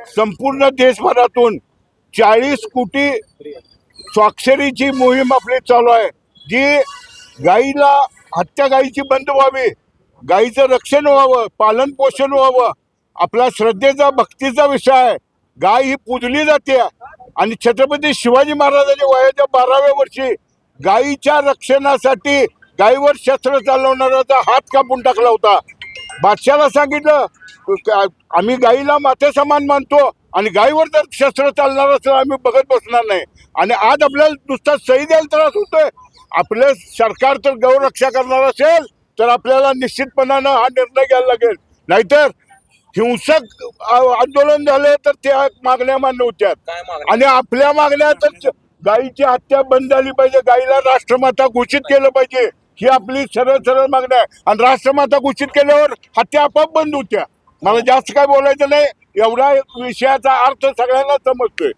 संपूर्ण देशभरातून 40 कोटी स्वाक्षरीची मोहीम आपली चालू आहे, जी गाईला हत्या गाईची बंद व्हावी, गाईचं रक्षण व्हावं, पालन पोषण व्हावं. आपला श्रद्धेचा भक्तीचा विषय आहे. गाय ही पूजली जाते आणि छत्रपती शिवाजी महाराजांच्या वयाच्या 12व्या वर्षी गायीच्या रक्षणासाठी गायीवर शस्त्र चालवणाऱ्याचा हात कापून टाकला होता. बादशाला सांगितलं आम्ही गायीला माते समान मानतो आणि गायीवर जर शस्त्र चालणार असेल आम्ही बघत बसणार नाही. आणि आज आपल्याला नुसता सही द्यायला त्रास होतोय. आपलं सरकार तर गौरक्षा करणार असेल तर आपल्याला निश्चितपणानं हा निर्णय घ्यायला लागेल. नाहीतर हिंसक आंदोलन झाले तर त्या मागण्या मान्य होत्यात. आणि आपल्या मागण्या तर गायीची हत्या बंद झाली पाहिजे, गायीला राष्ट्रमाता घोषित केलं पाहिजे, ही आपली सरळ सरळ मागणी आहे. आणि राष्ट्रमाता घोषित केल्यावर हत्या आपोआप बंद होत्या. मला जास्त काय बोलायचं नाही, एवढा विषयाचा अर्थ सगळ्यांना समजतोय.